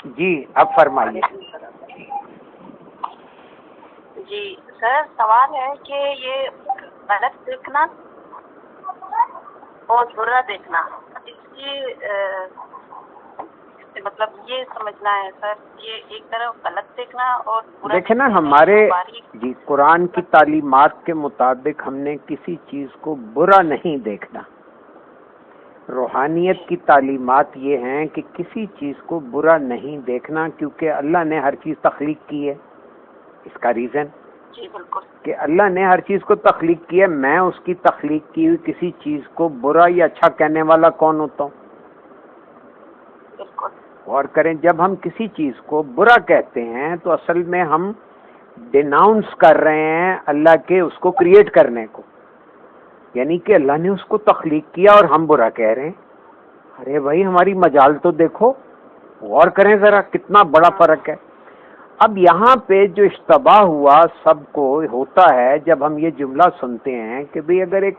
جی اب فرمائیے. جی سر، سوال ہے کہ یہ غلط دیکھنا اور برا دیکھنا، اس کی مطلب یہ سمجھنا ہے سر کہ ایک طرف غلط دیکھنا اور برا دیکھیں نا، ہمارے جی قرآن کی تعلیمات کے مطابق ہم نے کسی چیز کو برا نہیں دیکھنا. روحانیت کی تعلیمات یہ ہیں کہ کسی چیز کو برا نہیں دیکھنا، کیونکہ اللہ نے ہر چیز تخلیق کی ہے. اس کا ریزن جی بالکل کہ اللہ نے ہر چیز کو تخلیق کی ہے. میں اس کی تخلیق کی ہوئی کسی چیز کو برا یا اچھا کہنے والا کون ہوتا ہوں؟ بالکل. غور کریں، جب ہم کسی چیز کو برا کہتے ہیں تو اصل میں ہم ڈیناؤنس کر رہے ہیں اللہ کے اس کو کریٹ کرنے کو، یعنی کہ اللہ نے اس کو تخلیق کیا اور ہم برا کہہ رہے ہیں. ارے بھائی ہماری مجال تو دیکھو، غور کریں ذرا کتنا بڑا فرق ہے. اب یہاں پہ جو اشتباہ ہوا سب کو ہوتا ہے جب ہم یہ جملہ سنتے ہیں کہ بھئی اگر ایک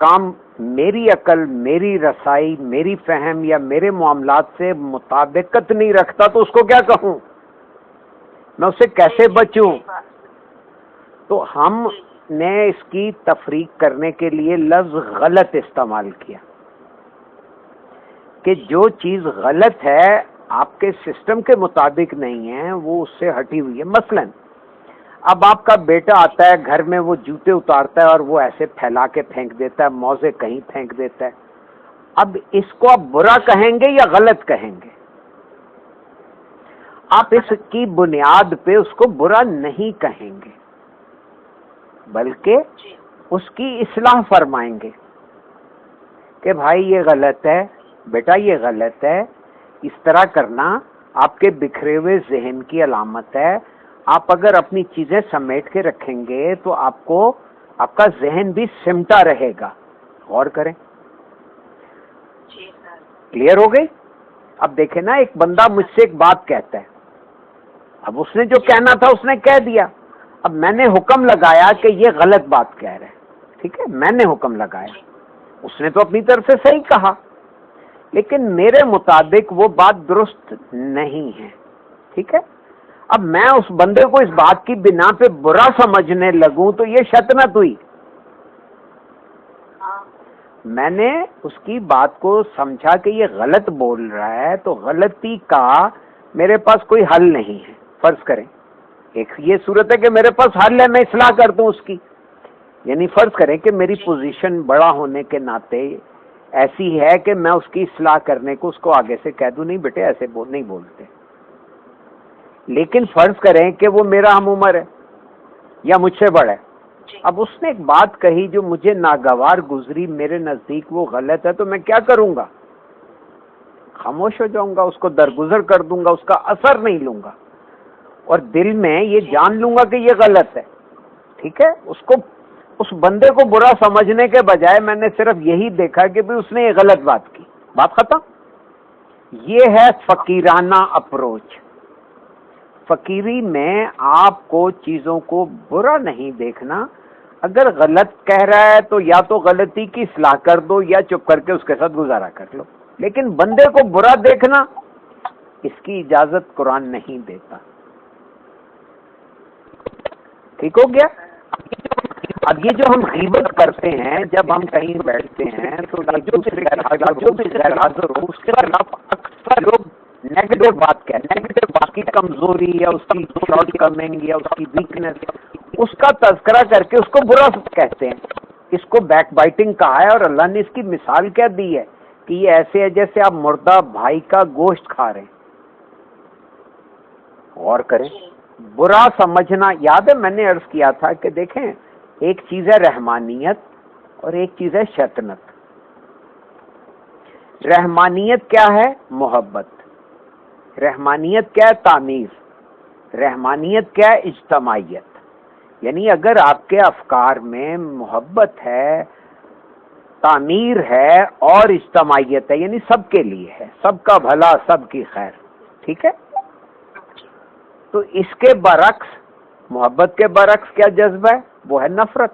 کام میری عقل، میری رسائی، میری فہم یا میرے معاملات سے مطابقت نہیں رکھتا تو اس کو کیا کہوں، میں اس سے کیسے بچوں؟ تو ہم نے اس کی تفریق کرنے کے لیے لفظ غلط استعمال کیا کہ جو چیز غلط ہے آپ کے سسٹم کے مطابق نہیں ہے وہ اس سے ہٹی ہوئی ہے. مثلا اب آپ کا بیٹا آتا ہے گھر میں، وہ جوتے اتارتا ہے اور وہ ایسے پھیلا کے پھینک دیتا ہے، موزے کہیں پھینک دیتا ہے. اب اس کو آپ برا کہیں گے یا غلط کہیں گے؟ آپ اس کی بنیاد پہ اس کو برا نہیں کہیں گے بلکہ اس کی اصلاح فرمائیں گے کہ بھائی یہ غلط ہے، بیٹا یہ غلط ہے، اس طرح کرنا آپ کے بکھرے ہوئے ذہن کی علامت ہے. آپ اگر اپنی چیزیں سمیٹ کے رکھیں گے تو آپ کو آپ کا ذہن بھی سمٹا رہے گا. غور کریں. کلیئر ہو گئی؟ اب دیکھیں نا، ایک بندہ مجھ سے ایک بات کہتا ہے، اب اس نے جو کہنا تھا اس نے کہہ دیا. اب میں نے حکم لگایا کہ یہ غلط بات کہہ رہے ہیں، ٹھیک ہے، میں نے حکم لگایا، اس نے تو اپنی طرف سے صحیح کہا لیکن میرے مطابق وہ بات درست نہیں ہے، ٹھیک ہے. اب میں اس بندے کو اس بات کی بنا پہ برا سمجھنے لگوں تو یہ شطنت ہوئی. میں نے اس کی بات کو سمجھا کہ یہ غلط بول رہا ہے تو غلطی کا میرے پاس کوئی حل نہیں ہے. فرض کریں ایک یہ صورت ہے کہ میرے پاس حل ہے، میں اصلاح کر دوں اس کی. یعنی فرض کریں کہ میری پوزیشن بڑا ہونے کے ناطے ایسی ہے کہ میں اس کی اصلاح کرنے کو اس کو آگے سے کہہ دوں نہیں بیٹے ایسے نہیں بولتے. لیکن فرض کریں کہ وہ میرا ہم عمر ہے یا مجھ سے بڑا ہے. اب اس نے ایک بات کہی جو مجھے ناگوار گزری، میرے نزدیک وہ غلط ہے، تو میں کیا کروں گا؟ خاموش ہو جاؤں گا، اس کو درگزر کر دوں گا، اس کا اثر نہیں لوں گا اور دل میں یہ جان لوں گا کہ یہ غلط ہے. ٹھیک ہے، اس بندے کو برا سمجھنے کے بجائے میں نے صرف یہی دیکھا کہ بھی اس نے یہ غلط بات کی، بات ختم. یہ ہے فقیرانہ اپروچ. فقیری میں آپ کو چیزوں کو برا نہیں دیکھنا. اگر غلط کہہ رہا ہے تو یا تو غلطی کی اصلاح کر دو یا چپ کر کے اس کے ساتھ گزارا کر لو. لیکن بندے کو برا دیکھنا، اس کی اجازت قرآن نہیں دیتا. ٹھیک ہو گیا؟ اب یہ جو ہم غیبت کرتے ہیں، جب ہم کہیں بیٹھتے ہیں تو دوسرے جو بھی غیر حاضر ہو اس کے خلاف اکثر لوگ نیگیٹو بات کہتے ہیں، نیگیٹو بات کی کمزوری یا اس کی شارٹ کمنگ یا اس کی ویکنس، اس کا تذکرہ کر کے اس کو برا کہتے ہیں. اس کو بیک بائٹنگ کہا ہے اور اللہ نے اس کی مثال کیا دی ہے کہ یہ ایسے ہے جیسے آپ مردہ بھائی کا گوشت کھا رہے ہیں. غور کریں. برا سمجھنا، یاد ہے میں نے عرض کیا تھا کہ دیکھیں ایک چیز ہے رحمانیت اور ایک چیز ہے شیطنت. رحمانیت کیا ہے؟ محبت. رحمانیت کیا ہے؟ تعمیر. رحمانیت کیا ہے؟ اجتماعیت. یعنی اگر آپ کے افکار میں محبت ہے، تعمیر ہے اور اجتماعیت ہے، یعنی سب کے لیے ہے، سب کا بھلا، سب کی خیر، ٹھیک ہے، تو اس کے برعکس، محبت کے برعکس کیا جذبہ ہے؟ وہ ہے نفرت.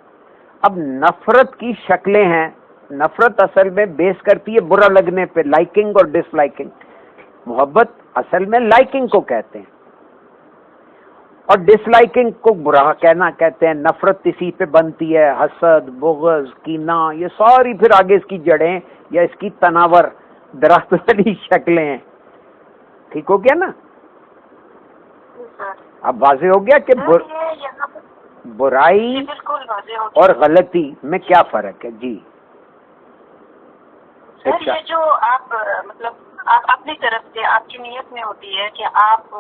اب نفرت کی شکلیں ہیں. نفرت اصل میں بیس کرتی ہے برا لگنے پہ، لائکنگ اور ڈس لائکنگ. محبت اصل میں لائکنگ کو کہتے ہیں، اور ڈس لائکنگ کو برا کہنا کہتے ہیں. نفرت اسی پہ بنتی ہے، حسد، بغض، کینہ، یہ ساری پھر آگے اس کی جڑیں یا اس کی تناور درخت والی شکلیں ہیں. ٹھیک ہو گیا نا؟ اب واضح ہو گیا کہ برائی بالکل واضح ہو گیا. اور غلطی میں کیا فرق ہے. جی سر یہ جو آپ مطلب آپ اپنی طرف سے آپ کی نیت میں ہوتی ہے کہ آپ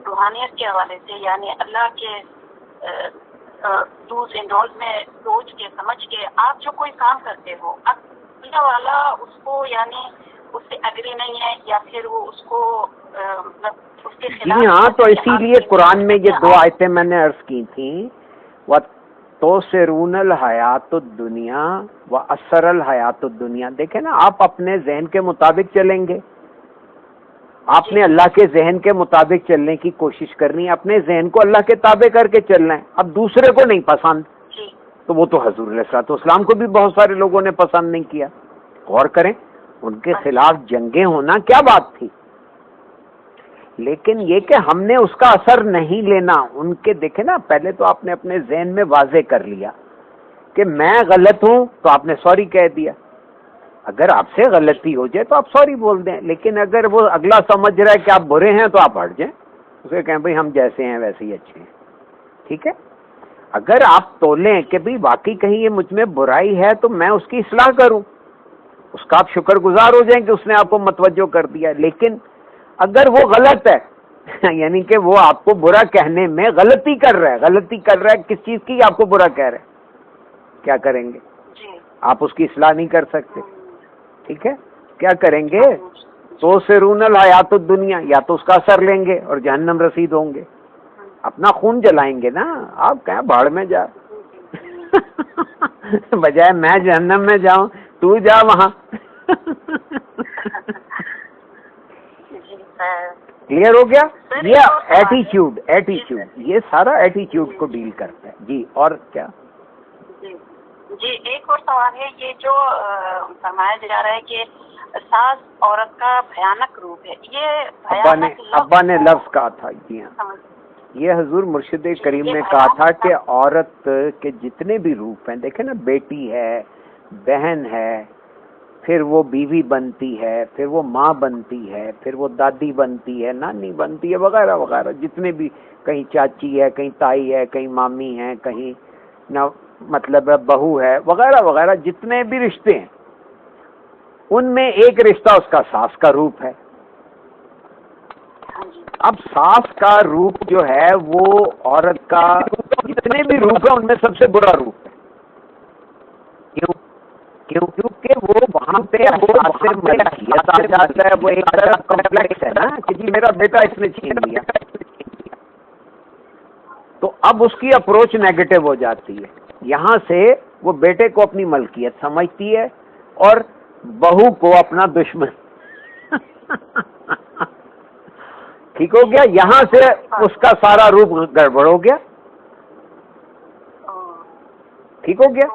روحانیت کے حوالے سے یعنی اللہ کے ڈوز اینڈ ڈونٹس میں سوچ کے سمجھ کے آپ جو کوئی کام کرتے ہو، اب اللہ والا اس کو یعنی اس سے اگری نہیں ہے یا پھر وہ اس کو مطلب اس کے خلاف. جی ہاں، تو اسی لیے قرآن میں یہ 2 آیتیں میں نے عرض کی تھیں، وَتُؤْثِرُونَ الْحَيَاةَ الدُّنْيَا وَأَثَرَ الْحَيَاةُ الدُّنْيَا. دیکھیں نا، آپ اپنے ذہن کے مطابق چلیں گے، آپ نے اللہ کے ذہن کے مطابق چلنے کی کوشش کرنی ہے، اپنے ذہن کو اللہ کے تابع کر کے چلنا ہے. اب دوسرے کو نہیں پسند تو وہ تو حضور علیہ الصلوۃ والسلام کو بھی بہت سارے لوگوں نے پسند نہیں کیا. غور کریں، ان کے خلاف جنگیں ہونا کیا بات تھی، لیکن یہ کہ ہم نے اس کا اثر نہیں لینا. ان کے دیکھیں نا، پہلے تو آپ نے اپنے ذہن میں واضح کر لیا کہ میں غلط ہوں تو آپ نے سوری کہہ دیا. اگر آپ سے غلطی ہو جائے تو آپ سوری بول دیں، لیکن اگر وہ اگلا سمجھ رہا ہے کہ آپ برے ہیں تو آپ ہٹ جائیں، اسے کہیں بھائی ہم جیسے ہیں ویسے ہی اچھے ہیں. ٹھیک ہے؟ اگر آپ تولیں کہ بھائی واقعی کہیں یہ مجھ میں برائی ہے تو میں اس کی اصلاح کروں، اس کا آپ شکر گزار ہو جائیں کہ اس نے آپ کو متوجہ کر دیا. لیکن اگر وہ غلط ہے یعنی کہ وہ آپ کو برا کہنے میں غلطی کر رہا ہے کس چیز کی، آپ کو برا کہہ رہا ہے، کیا کریں گے؟ آپ اس کی اصلاح نہیں کر سکتے. ٹھیک ہے، کیا کریں گے؟ تو سرون الحیات الدنیا، یا تو اس کا اثر لیں گے اور جہنم رسید ہوں گے، اپنا خون جلائیں گے نا. آپ کہیں بھاڑ میں جا بجائے میں جہنم میں جاؤں تو جا وہاں. کلیئر ہو گیا؟ یہ ایٹیچیوڈ یہ سارا ایٹیچیوڈ کو ڈیل کرتا ہے. جی اور کیا؟ جی ایک اور سوال ہے، یہ جو فرمایا جا رہا ہے کہ ساس عورت کا بھیانک روپ ہے، یہ ابا نے لفظ کہا تھا. جی ہاں، یہ حضور مرشد کریم نے کہا تھا کہ عورت کے جتنے بھی روپ ہیں، دیکھیں نا، بیٹی ہے، بہن ہے، پھر وہ بیوی بنتی ہے، پھر وہ ماں بنتی ہے، پھر وہ دادی بنتی ہے، نانی بنتی ہے، وغیرہ وغیرہ، جتنے بھی، کہیں چاچی ہے، کہیں تائی ہے، کہیں مامی ہے، کہیں نہ مطلب بہو ہے، وغیرہ وغیرہ، جتنے بھی رشتے ہیں ان میں ایک رشتہ اس کا ساس کا روپ ہے. اب ساس کا روپ جو ہے وہ عورت کا جتنے بھی روپ ہیں ان میں سب سے برا روپ ہے. کیونکہ وہ وہاں پہ ملکیت آ جاتا ہے، وہ ایک طرف کمپلیکس ہے نا کہ جی میرا بیٹا اس نے چھین لیا، تو اب اس کی اپروچ نیگیٹو ہو جاتی ہے. یہاں سے وہ بیٹے کو اپنی ملکیت سمجھتی ہے اور بہو کو اپنا دشمن. ٹھیک ہو گیا؟ یہاں سے اس کا سارا روپ گڑبڑ ہو گیا. ٹھیک ہو گیا؟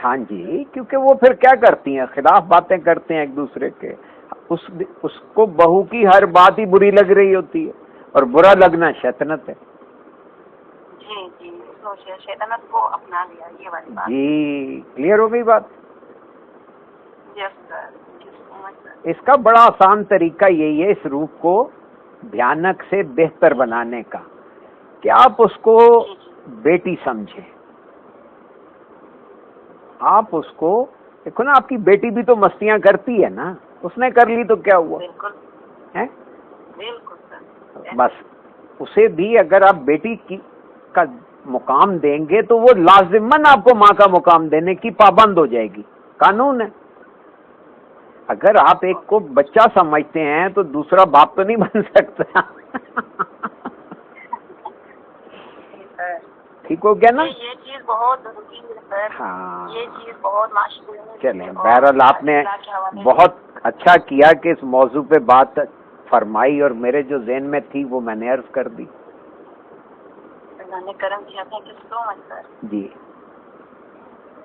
ہاں جی، کیونکہ وہ پھر کیا کرتی ہیں، خلاف باتیں کرتے ہیں ایک دوسرے کے. اس کو بہو کی ہر بات ہی بری لگ رہی ہوتی ہے، اور برا لگنا شیطنت ہے. شیطنت کو اپنا لیا، یہ والی بات. جی کلیئر ہو گئی بات؟ یس سر. اس کا بڑا آسان طریقہ یہی ہے اس روپ کو بھیانک سے بہتر بنانے کا، کہ آپ اس کو بیٹی سمجھیں. آپ اس کو دیکھو نا، آپ کی بیٹی بھی تو مستیاں کرتی ہے نا، اس نے کر لی تو کیا ہوا؟ بالکل. بس اسے بھی اگر آپ بیٹی کا مقام دیں گے تو وہ لازماً آپ کو ماں کا مقام دینے کی پابند ہو جائے گی، قانون ہے. اگر آپ ایک کو بچہ سمجھتے ہیں تو دوسرا باپ تو نہیں بن سکتا. ٹھیک ہو گیا نا؟ یہ چیز بہت ضروری ہے سر. ہاں، یہ چیز بہت مشکل. چلیں، بہرحال آپ نے بہت اچھا کیا کہ اس موضوع پہ بات فرمائی، اور میرے جو ذہن میں تھی وہ میں نے عرض کر دی. کرم کیا. تھینک یو سو مچ سر. جی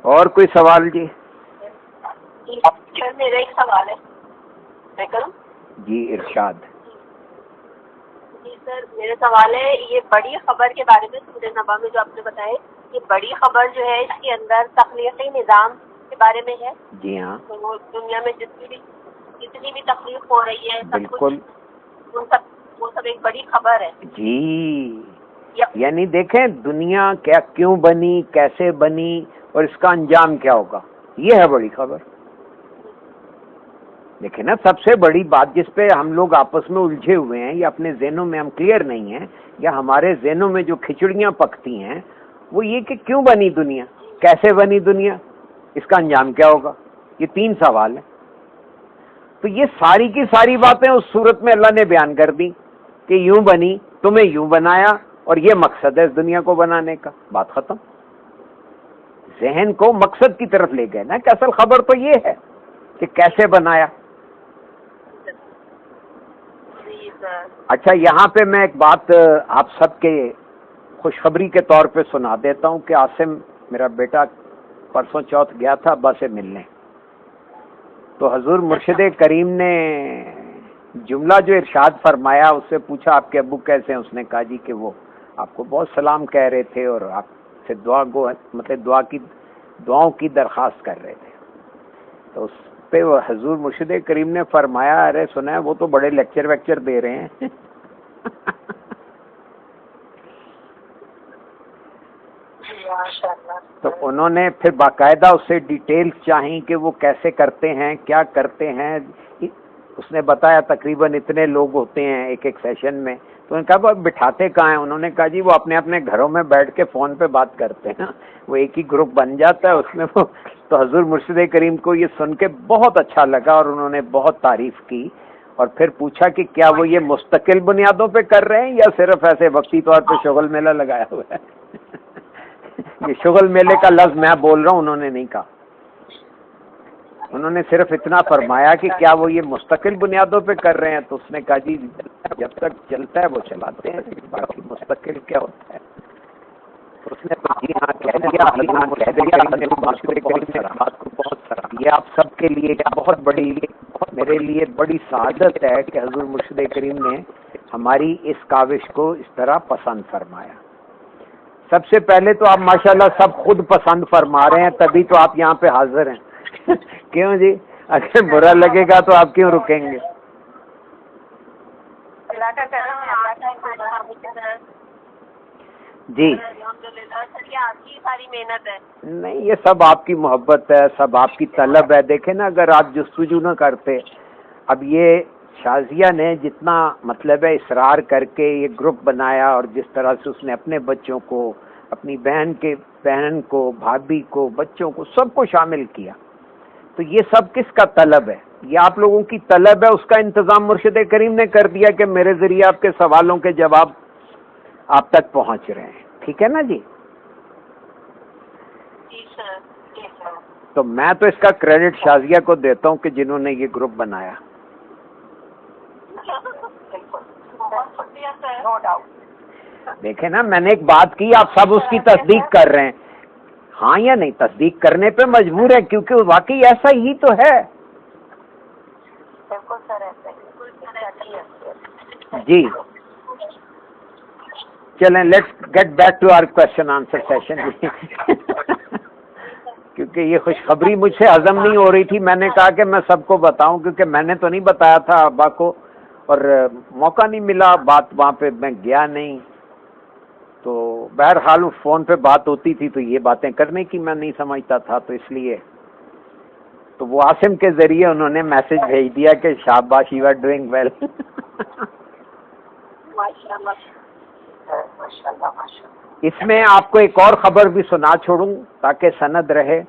اور کوئی سوال؟ جی سر میرا ایک سوال ہے، میں کروں؟ جی ارشاد. جی سر میرا سوال ہے یہ بڑی خبر کے بارے میں، سورہ نبا میں جو آپ نے بتایا یہ بڑی خبر جو ہے اس کے اندر تخلیقی نظام کے بارے میں ہے. جی ہاں تو وہ دنیا میں جتنی بھی تخلیق ہو رہی ہے سب بالکل. کچھ وہ سب ایک بڑی خبر ہے. جی یعنی دیکھیں دنیا کیا کیوں بنی، کیسے بنی اور اس کا انجام کیا ہوگا، یہ ہے بڑی خبر. دیکھیں نا سب سے بڑی بات جس پہ ہم لوگ آپس میں الجھے ہوئے ہیں یا اپنے ذہنوں میں ہم کلیئر نہیں ہیں یا ہمارے ذہنوں میں جو کھچڑیاں پکتی ہیں وہ یہ کہ کیوں بنی دنیا، کیسے بنی دنیا، اس کا انجام کیا ہوگا. یہ 3 سوال ہیں. تو یہ ساری کی ساری باتیں اس صورت میں اللہ نے بیان کر دی کہ یوں بنی، تمہیں یوں بنایا اور یہ مقصد ہے اس دنیا کو بنانے کا. بات ختم. ذہن کو مقصد کی طرف لے گئے نا کہ اصل خبر تو یہ ہے کہ کیسے بنایا. اچھا یہاں پہ میں ایک بات آپ سب کے خوشخبری کے طور پہ سنا دیتا ہوں کہ عاصم میرا بیٹا پرسوں چوتھ گیا تھا ابا سے ملنے، تو حضور مرشد کریم نے جملہ جو ارشاد فرمایا، اس سے پوچھا آپ کے ابو کیسے ہیں، اس نے کہا جی کہ وہ آپ کو بہت سلام کہہ رہے تھے اور آپ سے دعاؤں کی درخواست کر رہے تھے. تو اس پہ وہ حضور مرشد کریم نے فرمایا ارے سنا ہے وہ تو بڑے لیکچر ویکچر دے رہے ہیں. تو انہوں نے پھر باقاعدہ اس سے ڈیٹیلز چاہیں کہ وہ کیسے کرتے ہیں، کیا کرتے ہیں. اس نے بتایا تقریباً اتنے لوگ ہوتے ہیں ایک سیشن میں. تو انہوں نے کہا بٹھاتے کہاں ہیں، انہوں نے کہا جی وہ اپنے اپنے گھروں میں بیٹھ کے فون پہ بات کرتے ہیں، وہ ایک ہی گروپ بن جاتا ہے اس میں وہ. تو حضور مرشد کریم کو یہ سن کے بہت اچھا لگا اور انہوں نے بہت تعریف کی اور پھر پوچھا کہ کیا وہ یہ مستقل بنیادوں پہ کر رہے ہیں یا صرف ایسے وقتی طور پہ شغل میلہ لگایا ہوا ہے. یہ شغل میلے کا لفظ میں بول رہا ہوں، انہوں نے نہیں کہا. انہوں نے صرف اتنا فرمایا کہ کیا وہ یہ مستقل بنیادوں پہ کر رہے ہیں. تو اس نے کہا جی جب تک چلتا ہے وہ چلاتے ہیں، باقی مستقل کیا ہوتا ہے. اس نے جی ہاں کہہ دیا، یہ آپ سب کے لیے بہت بڑی، میرے لیے بڑی سعادت ہے کہ حضور مرشد کریم نے ہماری اس کاوش کو اس طرح پسند فرمایا. سب سے پہلے تو آپ ماشاءاللہ سب خود پسند فرما رہے ہیں، تبھی تو آپ یہاں پہ حاضر ہیں. کیوں جی؟ اگر برا لگے گا تو آپ کیوں رکیں گے؟ جی آپ کی ساری محنت ہے. نہیں یہ سب آپ کی محبت ہے، سب آپ کی طلب ہے. دیکھیں نا اگر آپ جستجو نہ کرتے، اب یہ شازیہ نے جتنا مطلب ہے اصرار کر کے یہ گروپ بنایا اور جس طرح سے اس نے اپنے بچوں کو، اپنی بہن کو، بھابھی کو، بچوں کو، سب کو شامل کیا، تو یہ سب کس کا طلب ہے؟ یہ آپ لوگوں کی طلب ہے. اس کا انتظام مرشد کریم نے کر دیا کہ میرے ذریعے آپ کے سوالوں کے جواب آپ تک پہنچ رہے ہیں. ٹھیک ہے نا جی؟ تو میں تو اس کا کریڈٹ شازیہ کو دیتا ہوں کہ جنہوں نے یہ گروپ بنایا. دیکھیں نا میں نے ایک بات کی، آپ سب اس کی تصدیق کر رہے ہیں. ہاں یا نہیں؟ تصدیق کرنے پہ مجبور ہے کیونکہ واقعی ایسا ہی تو ہے. جی چلیں let's get back to our question answer session. کیونکہ یہ خوشخبری مجھ سے ہضم نہیں ہو رہی تھی، میں نے کہا کہ میں سب کو بتاؤں کیونکہ میں نے تو نہیں بتایا تھا ابا کو اور موقع نہیں ملا، بات وہاں پہ میں گیا نہیں. تو بہرحال فون پہ بات ہوتی تھی تو یہ باتیں کرنے کی میں نہیں سمجھتا تھا، تو اس لیے تو وہ عاصم کے ذریعے انہوں نے میسج بھیج دیا کہ شاباش یو آر ڈوئنگ ویل. اس میں آپ کو ایک اور خبر بھی سنا چھوڑوں تاکہ سند رہے.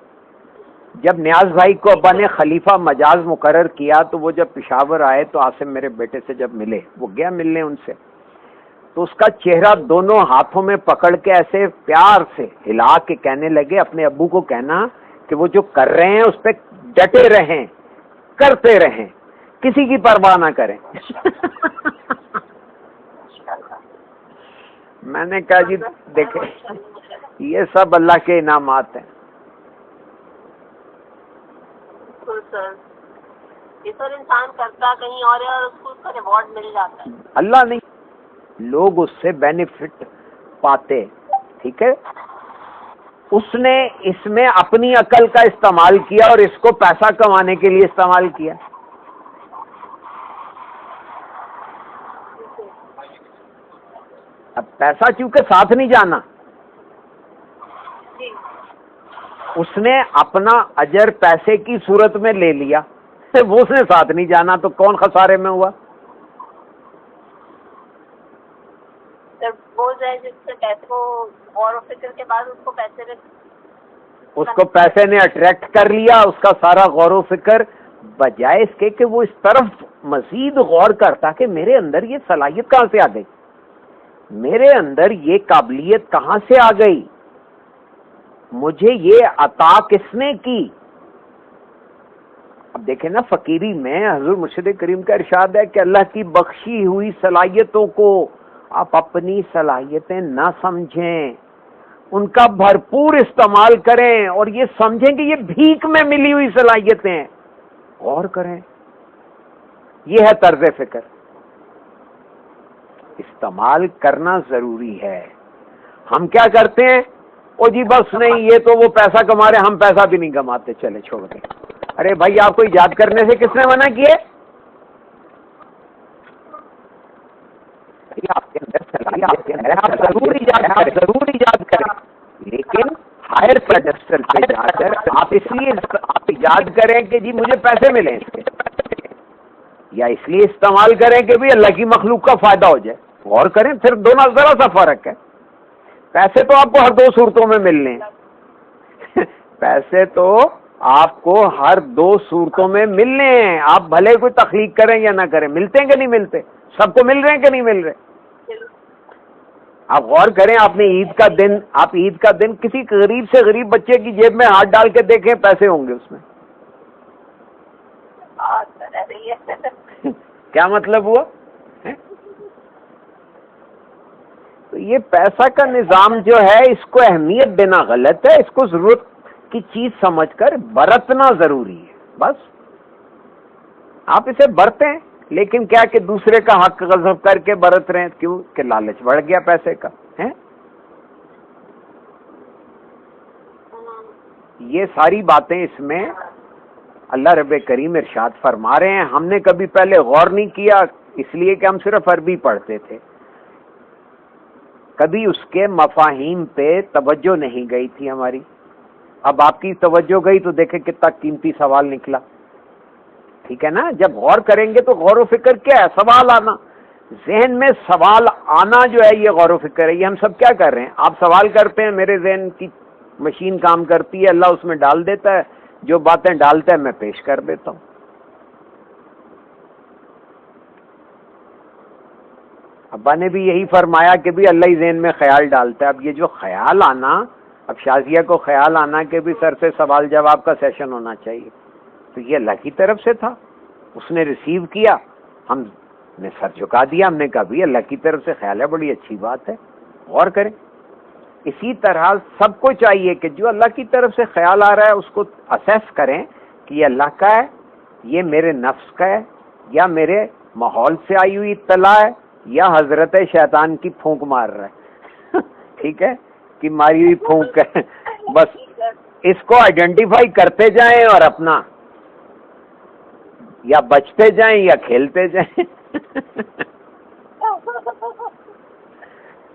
جب نیاز بھائی کو ابا نے خلیفہ مجاز مقرر کیا تو وہ جب پشاور آئے تو عاصم میرے بیٹے سے جب ملے، وہ گیا ملنے ان سے، تو اس کا چہرہ دونوں ہاتھوں میں پکڑ کے ایسے پیار سے ہلا کے کہنے لگے اپنے ابو کو کہنا کہ وہ جو کر رہے ہیں اس پہ ڈٹے رہیں، کرتے رہیں، کسی کی پرواہ نہ کریں. میں نے کہا جی دیکھیں یہ سب اللہ کے انعامات ہیں. اس اور انسان کرتا کہیں اور ہے اور اس کو اس کا ریوارڈ مل جاتا ہے. اللہ نہیں, لوگ اس سے بینیفٹ پاتے. ٹھیک ہے, اس نے اس میں اپنی عقل کا استعمال کیا اور اس کو پیسہ کمانے کے لیے استعمال کیا. اب پیسہ چونکہ ساتھ نہیں جانا, اس نے اپنا اجر پیسے کی صورت میں لے لیا, وہ اس نے ساتھ نہیں جانا, تو کون خسارے میں ہوا؟ وہ جس سے پیسے کو غور و فکر کے بعد اس کو پیسے نے اٹریکٹ کر لیا, اس کا سارا غور و فکر بجائے اس کے کہ وہ اس طرف مزید غور کرتا کہ میرے اندر یہ صلاحیت کہاں سے آ گئی, میرے اندر یہ قابلیت کہاں سے آ گئی, مجھے یہ عطا کس نے کی. اب دیکھیں نا, فقیری میں حضور مرشد کریم کا ارشاد ہے کہ اللہ کی بخشی ہوئی صلاحیتوں کو آپ اپنی صلاحیتیں نہ سمجھیں, ان کا بھرپور استعمال کریں اور یہ سمجھیں کہ یہ بھیک میں ملی ہوئی صلاحیتیں. غور کریں, یہ ہے طرز فکر. استعمال کرنا ضروری ہے. ہم کیا کرتے ہیں, او جی بس نہیں, یہ تو وہ پیسہ کما رہے, ہم پیسہ بھی نہیں کماتے, چلے چھوڑ دیں. ارے بھائی, آپ کو ایجاد کرنے سے کس نے منع کیے؟ آپ کے اندر ضرور ایجاد کریں, لیکن ہائر پیڈسٹل پہ جا کر آپ اس لیے ایجاد کریں کہ جی مجھے پیسے ملیں اس کے, یا اس لیے استعمال کریں کہ بھی اللہ کی مخلوق کا فائدہ ہو جائے. غور کریں, پھر دونوں ذرا سا فرق ہے. پیسے تو آپ کو ہر دو صورتوں میں ملنے ہیں, پیسے تو آپ کو ہر دو صورتوں میں ملنے ہیں, آپ بھلے کوئی تخلیق کریں یا نہ کریں. ملتے ہیں کہ نہیں ملتے؟ سب کو مل رہے ہیں کہ نہیں مل رہے؟ آپ غور کریں, آپ نے عید کا دن کسی غریب سے غریب بچے کی جیب میں ہاتھ ڈال کے دیکھیں, پیسے ہوں گے اس میں. کیا مطلب ہوا؟ تو یہ پیسہ کا نظام جو ہے, اس کو اہمیت دینا غلط ہے. اس کو ضرورت کی چیز سمجھ کر برتنا ضروری ہے. بس آپ اسے برتیں, لیکن کیا کہ دوسرے کا حق غصب کر کے برت رہے ہیں. کیوں کہ لالچ بڑھ گیا پیسے کا ہے. یہ ساری باتیں اس میں اللہ رب کریم ارشاد فرما رہے ہیں. ہم نے کبھی پہلے غور نہیں کیا, اس لیے کہ ہم صرف عربی پڑھتے تھے, کبھی اس کے مفاہیم پہ توجہ نہیں گئی تھی ہماری. اب آپ کی توجہ گئی تو دیکھیں کتنا قیمتی سوال نکلا. ٹھیک ہے نا, جب غور کریں گے تو غور و فکر کیا ہے؟ سوال آنا. ذہن میں سوال آنا جو ہے یہ غور و فکر ہے. یہ ہم سب کیا کر رہے ہیں, آپ سوال کرتے ہیں, میرے ذہن کی مشین کام کرتی ہے, اللہ اس میں ڈال دیتا ہے, جو باتیں ڈالتا ہے میں پیش کر دیتا ہوں. ابا نے بھی یہی فرمایا کہ بھی اللہ ہی ذہن میں خیال ڈالتا ہے. اب یہ جو خیال آنا, اب شازیہ کو خیال آنا کہ بھی سر سے سوال جواب کا سیشن ہونا چاہیے, تو یہ اللہ کی طرف سے تھا, اس نے ریسیو کیا, ہم نے سر جھکا دیا, ہم نے کہا بھی اللہ کی طرف سے خیال ہے, بڑی اچھی بات ہے, غور کریں. اسی طرح سب کو چاہیے کہ جو اللہ کی طرف سے خیال آ رہا ہے اس کو اسیس کریں کہ یہ اللہ کا ہے, یہ میرے نفس کا ہے, یا میرے ماحول سے آئی ہوئی اطلاع ہے, یا حضرت شیطان کی پھونک مار رہا ہے. ٹھیک ہے, کہ ماری ہوئی پھونک ہے. بس اس کو آئیڈینٹیفائی کرتے جائیں اور اپنا یا بچتے جائیں یا کھیلتے جائیں.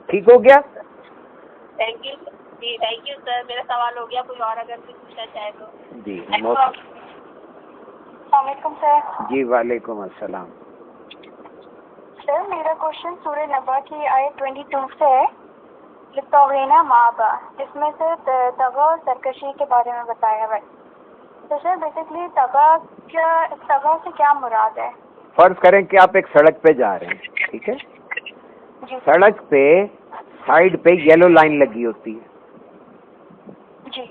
ٹھیک ہو گیا؟ تھینک یو جی, تھینک یو سر, میرا سوال ہو گیا. کوئی اور اگر بھی پوچھنا چاہے تو جی. السلام علیکم سر. جی وعلیکم السلام. سر میرا کوشچن سورہ نبا کی آیت 22 سے ہے, لطاغینا مآبا, اس میں سے طغا اور سرکشی کے بارے میں بتایا ہوا ہے. تو سر بیسکلی طغا سے کیا مراد ہے؟ فرض کریں کہ آپ ایک سڑک پہ جا رہے ہیں, ٹھیک ہے, جی سڑک پہ سائڈ پہ یلو لائن لگی ہوتی ہے. جی.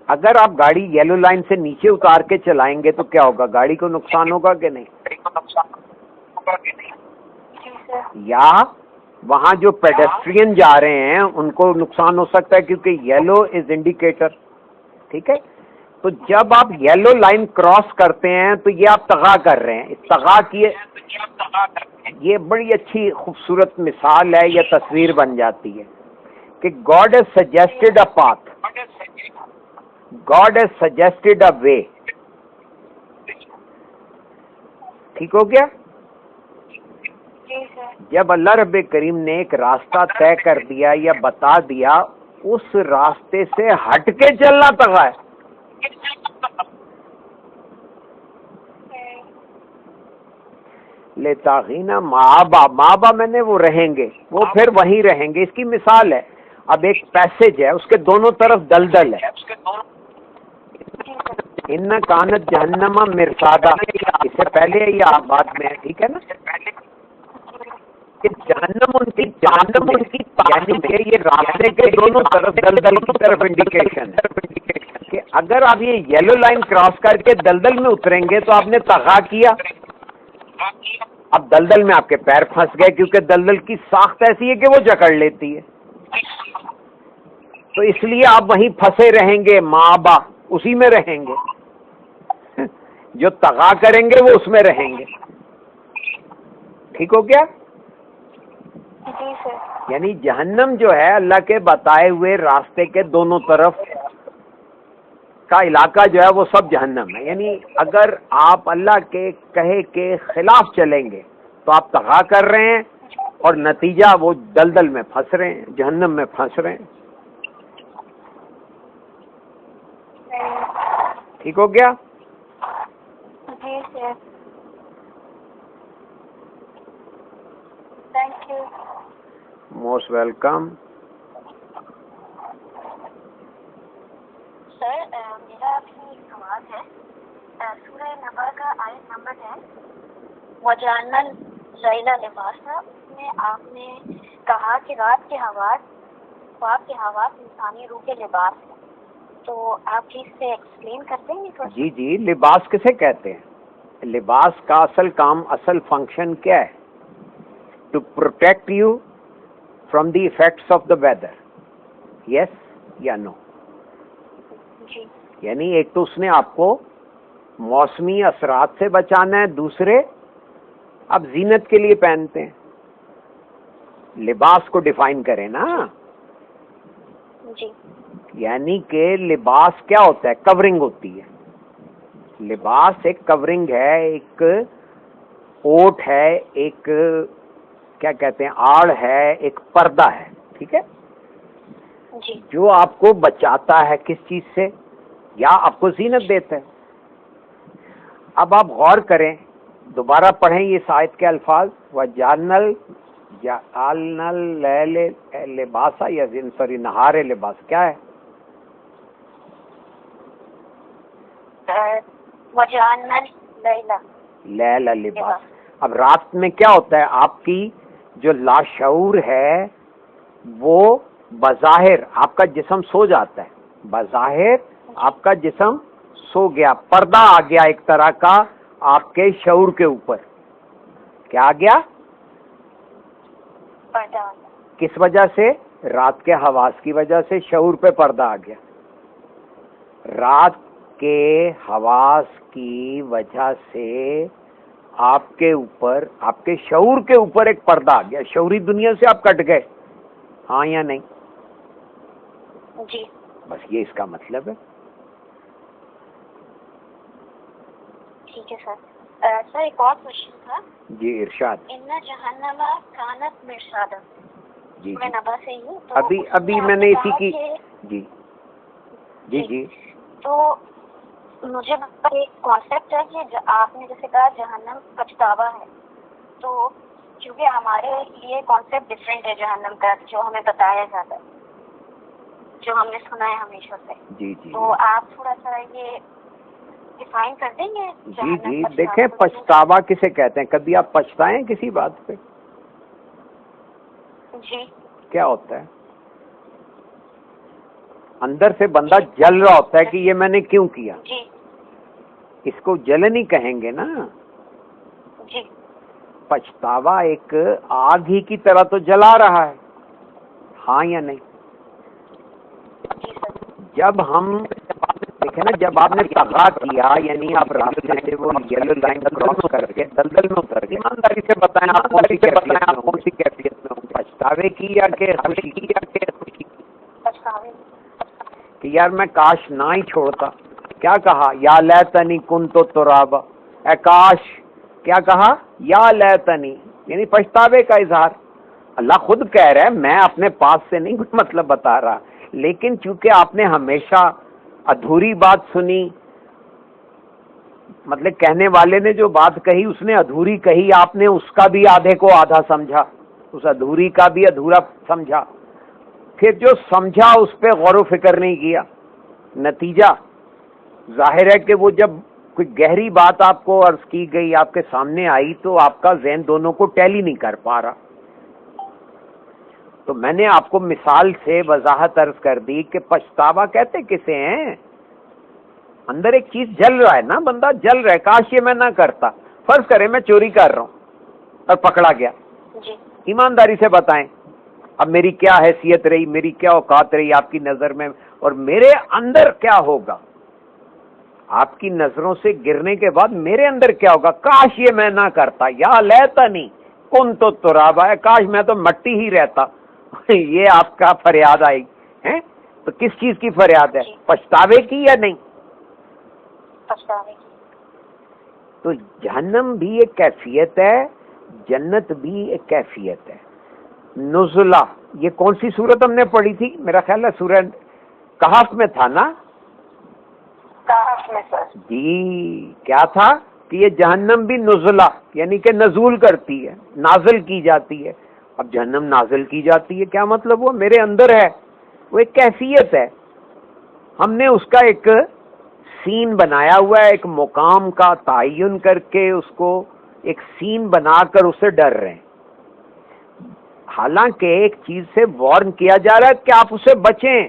اگر آپ گاڑی یلو لائن سے نیچے اتار کے چلائیں گے تو کیا ہوگا, گاڑی کو نقصان ہوگا کہ نہیں؟ جی سر. یا وہاں جو پیڈسٹرین جا رہے ہیں ان کو نقصان ہو سکتا ہے, کیونکہ یلو از انڈیکیٹر. ٹھیک ہے, تو جب آپ یلو لائن کراس کرتے ہیں تو یہ آپ تغا کر رہے ہیں. تغا کیے، یہ بڑی اچھی خوبصورت مثال ہے یا تصویر بن جاتی ہے کہ God has suggested a path, God has suggested a way. ٹھیک ہو گیا؟ جی سر. جب اللہ رب کریم نے ایک راستہ طے کر دیا یا بتا دیا، اس راستے سے ہٹ کے چلنا تغا ہے. لے تاغینا مابا، مابا میں نے وہ رہیں گے، وہ پھر وہیں رہیں گے. اس کی مثال ہے، اب ایک پیسج ہے، اس کے دونوں طرف دلدل ہے. ان کانت جہنما مرصادا، اس سے پہلے یا بعد میں، ٹھیک ہے نا، کہ جہنم ان کی یعنی کہ یہ راستے کے دونوں طرف دلدل کی طرف انڈیکیشن ہے کہ اگر آپ یہ یلو لائن کراس کر کے دلدل میں اتریں گے تو آپ نے تغا کیا. اب دلدل میں آپ کے پیر پھنس گئے کیونکہ دلدل کی ساخت ایسی ہے کہ وہ جکڑ لیتی ہے، تو اس لیے آپ وہیں پھنسے رہیں گے، مابا اسی میں رہیں گے. جو تغا کریں گے وہ اس میں رہیں گے. ٹھیک ہو گیا؟ جی سر. یعنی جہنم جو ہے اللہ کے بتائے ہوئے راستے کے دونوں طرف کا علاقہ جو ہے وہ سب جہنم ہے. یعنی اگر آپ اللہ کے کہے کے خلاف چلیں گے تو آپ تغا کر رہے ہیں اور نتیجہ وہ دلدل میں پھنس رہے ہیں، جہنم میں پھنس رہے ہیں. ٹھیک ہو گیا؟ جی sir. Thank you. Most welcome. Sir میرا آپ سے ایک سوال ہے. سورہ نبا کا آیت نمبر 10 وجعلنا اللیل لباسا، اس میں آپ نے کہا کہ رات کے حواس، خواب کے حواس انسانی روح کے لباس ہیں، تو آپ پلیز سے ایکسپلین کر دیں گے تھوڑا؟ جی جی، لباس کسے کہتے ہیں؟ لباس کا اصل کام، اصل فنکشن کیا ہے؟ To protect you from the effects of the weather. Yes یا نو؟ جی. یعنی ایک تو اس نے آپ کو موسمی اثرات سے بچانا ہے، دوسرے آپ زینت کے لیے پہنتے ہیں. لباس کو ڈیفائن کریں نا. جی. یعنی کہ لباس کیا ہوتا ہے؟ کورنگ ہوتی ہے. لباس ایک کورنگ ہے، ایک اوٹ ہے، ایک کیا کہتے ہیں آڑ ہے، ایک پردہ ہے. ٹھیک ہے؟ جی. جو آپ کو بچاتا ہے کس چیز سے؟ یا آپ کو زینت دیتا ہے. اب آپ غور کریں، دوبارہ پڑھیں یہ آیت کے الفاظ، وَجَعَلْنَا اللیل لباسا، یا سوری نہار لباس. کیا ہے؟ وجعلنا اللیل لیل لباس. اب رات میں کیا ہوتا ہے؟ آپ کی جو لاشعور ہے وہ بظاہر آپ کا جسم سو جاتا ہے، بظاہر آپ کا جسم سو گیا، پردہ آ گیا ایک طرح کا آپ کے شعور کے اوپر. کیا آ گیا؟ پردہ. کس وجہ سے؟ رات کے حواس کی وجہ سے شعور پہ پردہ آ گیا. رات کے حواس کی وجہ سے آپ کے اوپر، آپ کے شعور کے اوپر ایک پردہ آ گیا. شعوری دنیا سے آپ کٹ گئے. ہاں یا نہیں؟ جی. بس یہ اس کا مطلب ہے. ٹھیک ہے سر. سر ایک اور کوشچن تھا. جی ارشاد. ان جہنم کانت مرصادا. جی میں نبا سے ہی ہوں. ابھی میں نے اسی کی جی جی جی تو مجھے ایک کانسیپٹ ہے کہ آپ نے جیسے کہا جہنم پچھتاوا ہے، تو کیونکہ ہمارے لیے کانسیپٹ ڈفرینٹ ہے جہنم کا جو ہمیں بتایا جاتا ہے، جو ہم نے سنا ہے ہمیشہ سے. جی جی تو آپ تھوڑا سا یہ ڈیفائن کر دیں گے؟ جی دیکھیں پچھتاوا کسے کہتے ہیں؟ کبھی آپ پچھتائیں کسی بات پہ؟ جی. کیا ہوتا ہے؟ اندر سے بندہ جل رہا ہوتا ہے کہ یہ میں نے کیوں کیا. جی. اس کو جلن ہی کہیں گے نا. جی. پچھتاوا ایک آگ ہی کی طرح تو جلا رہا ہے. ہاں یا نہیں؟ جی سر. جب ہم دیکھیں نا، جب آپ نے طغا کیا یعنی آپ راستے سے وہ یلو لائن کراس کر کے دلدل میں اتر گئے، ایمانداری سے بتائیں آپ کون سی کیفیت میں ہوں، پچھتاوے کی یا کہ خوشی کی؟ پچھتاوے کہ یار میں کاش نہ ہی چھوڑتا. کیا کہا؟ یا لیتنی کنت ترابا، اے کاش. کیا کہا؟ یا لیتنی، یعنی پچھتاوے کا اظہار. اللہ خود کہہ رہا ہے، میں اپنے پاس سے نہیں کوئی مطلب بتا رہا، لیکن چونکہ آپ نے ہمیشہ ادھوری بات سنی، مطلب کہنے والے نے جو بات کہی اس نے ادھوری کہی، آپ نے اس کا بھی آدھے کو آدھا سمجھا، اس ادھوری کا بھی ادھورا سمجھا، پھر جو سمجھا اس پہ غور و فکر نہیں کیا. نتیجہ ظاہر ہے کہ وہ جب کوئی گہری بات آپ کو عرض کی گئی، آپ کے سامنے آئی، تو آپ کا ذہن دونوں کو ٹیلی نہیں کر پا رہا. تو میں نے آپ کو مثال سے وضاحت عرض کر دی کہ پچھتاوا کہتے کسے ہیں؟ اندر ایک چیز جل رہا ہے نا، بندہ جل رہا ہے، کاش یہ میں نہ کرتا. فرض کریں میں چوری کر رہا ہوں اور پکڑا گیا، جی ایمانداری سے بتائیں اب میری کیا حیثیت رہی، میری کیا اوقات رہی آپ کی نظر میں، اور میرے اندر کیا ہوگا؟ آپ کی نظروں سے گرنے کے بعد میرے اندر کیا ہوگا؟ کاش یہ میں نہ کرتا، یا لیتنی کنت ترابا، کاش میں تو مٹی ہی رہتا. یہ آپ کا فریاد آئے گی. تو کس چیز کی فریاد ہے؟ پچھتاوے کی یا نہیں؟ پچھتاوے کی. تو جہنم بھی ایک کیفیت ہے، جنت بھی ایک کیفیت ہے. نزلہ، یہ کون سی سورت ہم نے پڑھی تھی؟ میرا خیال ہے سورہ کہف میں تھا نا؟ کہف میں سر. جی کیا تھا کہ یہ جہنم بھی نزلہ یعنی کہ نزول کرتی ہے، نازل کی جاتی ہے. اب جہنم نازل کی جاتی ہے کیا مطلب؟ وہ میرے اندر ہے، وہ ایک کیفیت ہے. ہم نے اس کا ایک سین بنایا ہوا ہے، ایک مقام کا تعین کر کے اس کو ایک سین بنا کر اسے ڈر رہے ہیں. حالانکہ ایک چیز سے وارن کیا جا رہا ہے کہ آپ اسے بچیں.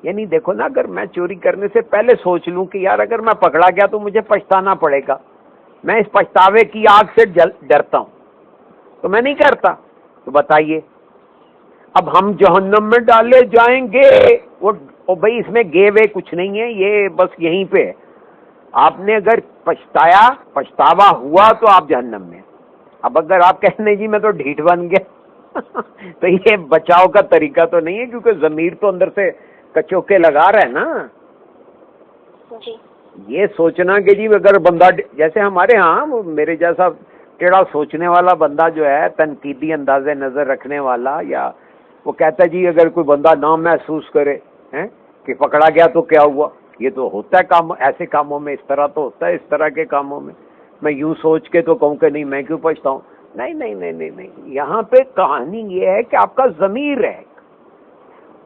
یعنی دیکھو نا، اگر میں چوری کرنے سے پہلے سوچ لوں کہ یار اگر میں پکڑا گیا تو مجھے پچھتانا پڑے گا، میں اس پچھتاوے کی آگ سے ڈرتا ہوں، تو میں نہیں کرتا. تو بتائیے اب ہم جہنم میں ڈالے جائیں گے، وہ بھائی اس میں گے وے کچھ نہیں ہے، یہ بس یہیں پہ ہے. آپ نے اگر پچھتاوا ہوا تو آپ جہنم میں. اب اگر آپ کہنے جی میں تو ڈھیٹ بن گیا تو یہ بچاؤ کا طریقہ تو نہیں ہے، کیونکہ ضمیر تو اندر سے کچوکے لگا رہا ہے نا. جی یہ سوچنا کہ جی اگر بندہ جیسے ہمارے ہاں میرے جیسا ٹیڑھا سوچنے والا بندہ جو ہے، تنقیدی انداز نظر رکھنے والا، یا وہ کہتا ہے جی اگر کوئی بندہ نہ محسوس کرے کہ پکڑا گیا تو کیا ہوا، یہ تو ہوتا ہے کام، ایسے کاموں میں اس طرح تو ہوتا ہے، اس طرح کے کاموں میں میں یوں سوچ کے تو کہوں کہ نہیں میں کیوں پچھتاؤں. نہیں نہیں نہیں نہیں نہیں، یہاں پہ کہانی یہ ہے کہ آپ کا ضمیر ہے،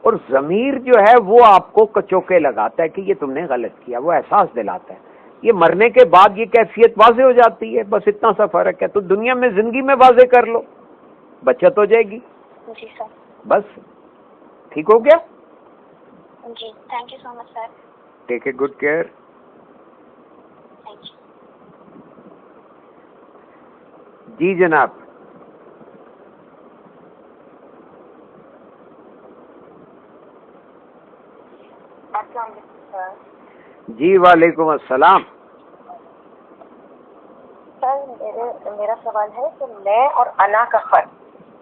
اور ضمیر جو ہے وہ آپ کو کچوکے لگاتا ہے کہ یہ تم نے غلط کیا، وہ احساس دلاتا ہے. یہ مرنے کے بعد یہ کیفیت واضح ہو جاتی ہے، بس اتنا سا فرق ہے. تو دنیا میں زندگی میں واضح کر لو، بچت ہو جائے گی. جی سر. بس ٹھیک ہو گیا. جی thank you so much sir. Take a good care. Thank you. جی جناب. السلام علیکم سر. جی وعلیکم السلام. سر میرا سوال ہے کہ میں اور انا کا فرق.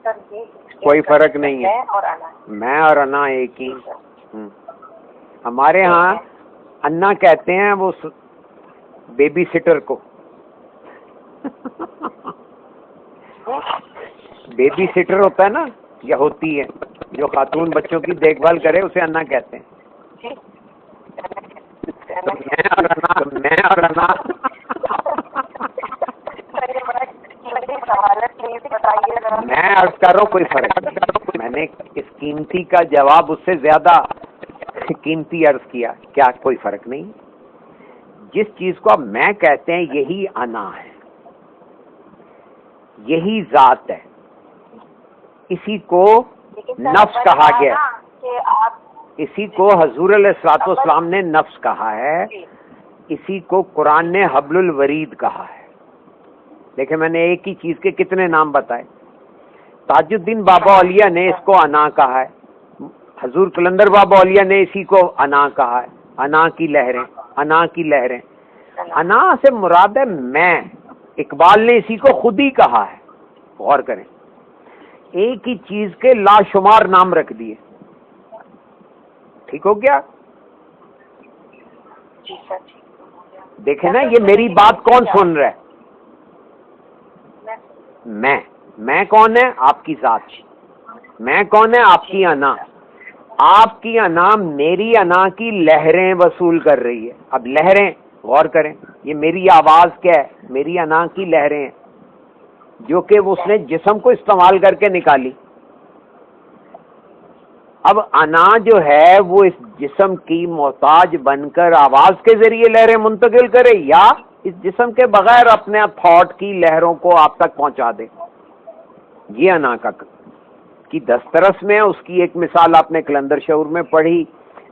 سر یہ کوئی فرق نہیں ہے، میں اور انا. میں اور انا ایک ہی. ہمارے ہاں انا کہتے ہیں وہ بیبی سٹر کو. بیبی سٹر ہوتا ہے نا، یا ہوتی ہے جو خاتون بچوں کی دیکھ بھال کرے، اسے انا کہتے ہیں. میں اور انا میں عرض کر رہا ہوں کوئی فرق نہیں. میں نے اس قیمتی کا جواب اس سے زیادہ قیمتی عرض کیا. کیا کوئی فرق نہیں؟ جس چیز کو آپ میں کہتے ہیں یہی انا ہے، یہی ذات ہے. اسی کو نفس کہا گیا، اسی کو حضور علیہ الصلوۃ والسلام نے نفس کہا ہے، اسی کو قرآن نے حبل الورید کہا ہے. دیکھیں میں نے ایک ہی چیز کے کتنے نام بتائے. تاج الدین بابا اولیاء نے اس کو انا کہا ہے، حضور کلندر بابا اولیاء نے اسی کو انا کہا ہے. انا کی لہریں، انا کی لہریں. انا سے مراد ہے میں. اقبال نے اسی کو خود ہی کہا ہے. غور کریں, ایک ہی چیز کے لاشمار نام رکھ دیے. ٹھیک ہو گیا؟ جی سر. دیکھیں نا, یہ میری بات کون سن رہا ہے؟ میں کون ہے؟ آپ کی ذات. میں کون ہے؟ آپ کی انا. آپ کی انا میری انا کی لہریں وصول کر رہی ہے. اب لہریں, غور کریں, یہ میری آواز کیا ہے؟ میری انا کی لہریں ہیں, جو کہ اس نے جسم کو استعمال کر کے نکالی. اب انا جو ہے وہ اس جسم کی محتاج بن کر آواز کے ذریعے لہریں منتقل کرے, یا اس جسم کے بغیر اپنے تھاٹ کی لہروں کو آپ تک پہنچا دے. یہ انا کی دسترس میں. اس کی ایک مثال آپ نے کلندر شعور میں پڑھی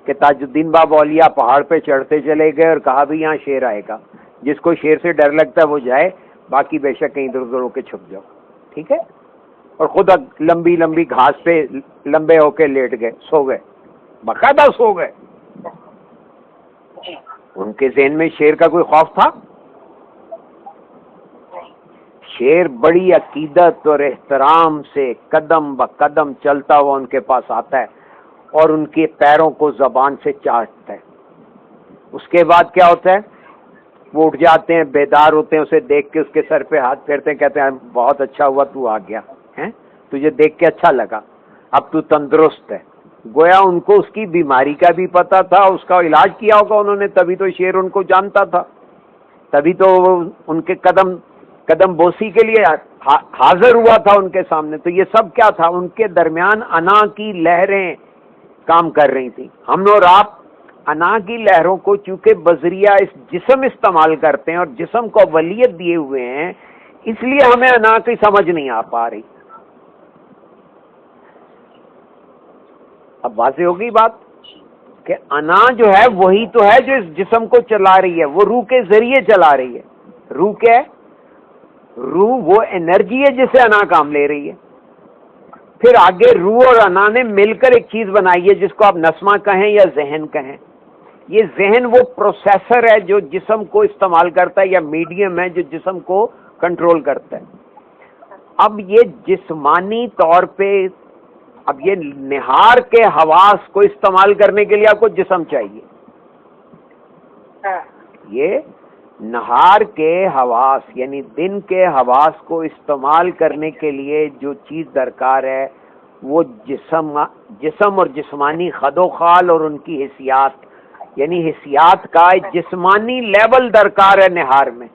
کہ تاج الدین بابا اولیاء پہاڑ پہ چڑھتے چلے گئے اور کہا بھی یہاں شیر آئے گا, جس کو شیر سے ڈر لگتا ہے وہ جائے, باقی بے شک کہیں ادھر ادھر ہو کے چھپ جاؤ. ٹھیک ہے؟ اور خود لمبی لمبی گھاس پہ لمبے ہو کے لیٹ گئے, سو گئے, باقاعدہ سو گئے. ان کے ذہن میں شیر کا کوئی خوف تھا؟ شیر بڑی عقیدت اور احترام سے قدم بقدم چلتا ہوا ان کے پاس آتا ہے اور ان کے پیروں کو زبان سے چاٹتا ہے. اس کے بعد کیا ہوتا ہے؟ وہ اٹھ جاتے ہیں, بیدار ہوتے ہیں, اسے دیکھ کے اس کے سر پہ ہاتھ پھیرتے ہیں, کہتے ہیں بہت اچھا ہوا تو آ گیا ہے, تجھے دیکھ کے اچھا لگا, اب تو تندرست ہے. گویا ان کو اس کی بیماری کا بھی پتا تھا, اس کا علاج کیا ہوگا انہوں نے, تبھی تو شیر ان کو جانتا تھا, تبھی تو ان کے قدم بوسی کے لیے حاضر ہوا تھا ان کے سامنے. تو یہ سب کیا تھا؟ ان کے درمیان انا کی لہریں کام کر رہی تھی. ہم اور آپ انا کی لہروں کو چونکہ بذریعہ اس جسم استعمال کرتے ہیں اور جسم کو اولیت دیے ہوئے ہیں, اس لیے ہمیں انا کی سمجھ نہیں آ پا رہی. اب واضح ہوگی بات کہ انا جو ہے وہی تو ہے جو اس جسم کو چلا رہی ہے, وہ روح کے ذریعے چلا رہی ہے. روح کیا ہے؟ روح وہ انرجی ہے جسے انا کام لے رہی ہے. پھر آگے روح اور انا نے مل کر ایک چیز بنائی ہے جس کو آپ نسمہ کہیں یا ذہن کہیں. یہ ذہن وہ پروسیسر ہے جو جسم کو استعمال کرتا ہے, یا میڈیم ہے جو جسم کو کنٹرول کرتا ہے. اب یہ جسمانی طور پہ, اب یہ نہار کے حواس کو استعمال کرنے کے لیے آپ کو جسم چاہیے. یہ نہار کے حواس یعنی دن کے حواس کو استعمال کرنے کے لیے جو چیز درکار ہے وہ جسم اور جسمانی خد و خال اور ان کی حسیات, یعنی حسیات کا جسمانی لیول درکار ہے نہار میں.